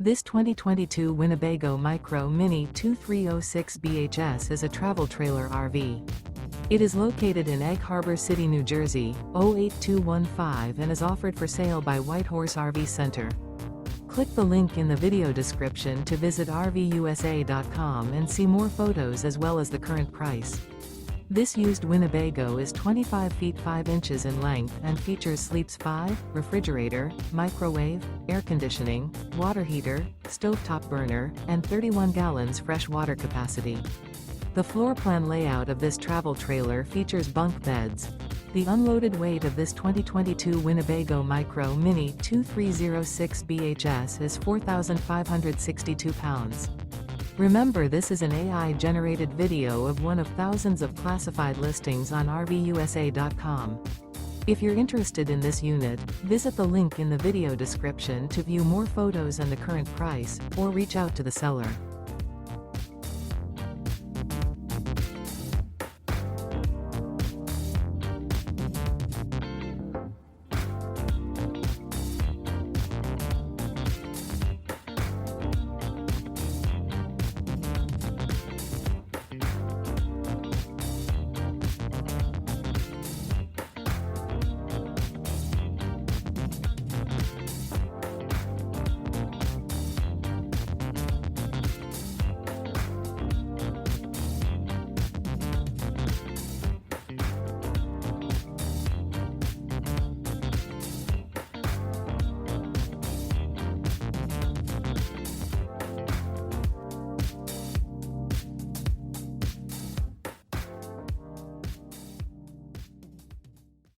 This 2022 Winnebago Micro Minnie 2306 BHS is a travel trailer RV. It is located in Egg Harbor City, New Jersey, 08215 and is offered for sale by Whitehorse RV Center. Click the link in the video description to visit RVUSA.com and see more photos as well as the current price. This used Winnebago is 25 feet 5 inches in length and features sleeps 5, refrigerator, microwave, air conditioning, water heater, stovetop burner, and 31 gallons fresh water capacity. The floor plan layout of this travel trailer features bunk beds. The unloaded weight of this 2022 Winnebago Micro Minnie 2306 BHS is 4,562 pounds. Remember, this is an AI-generated video of one of thousands of classified listings on RVUSA.com. If you're interested in this unit, visit the link in the video description to view more photos and the current price, or reach out to the seller.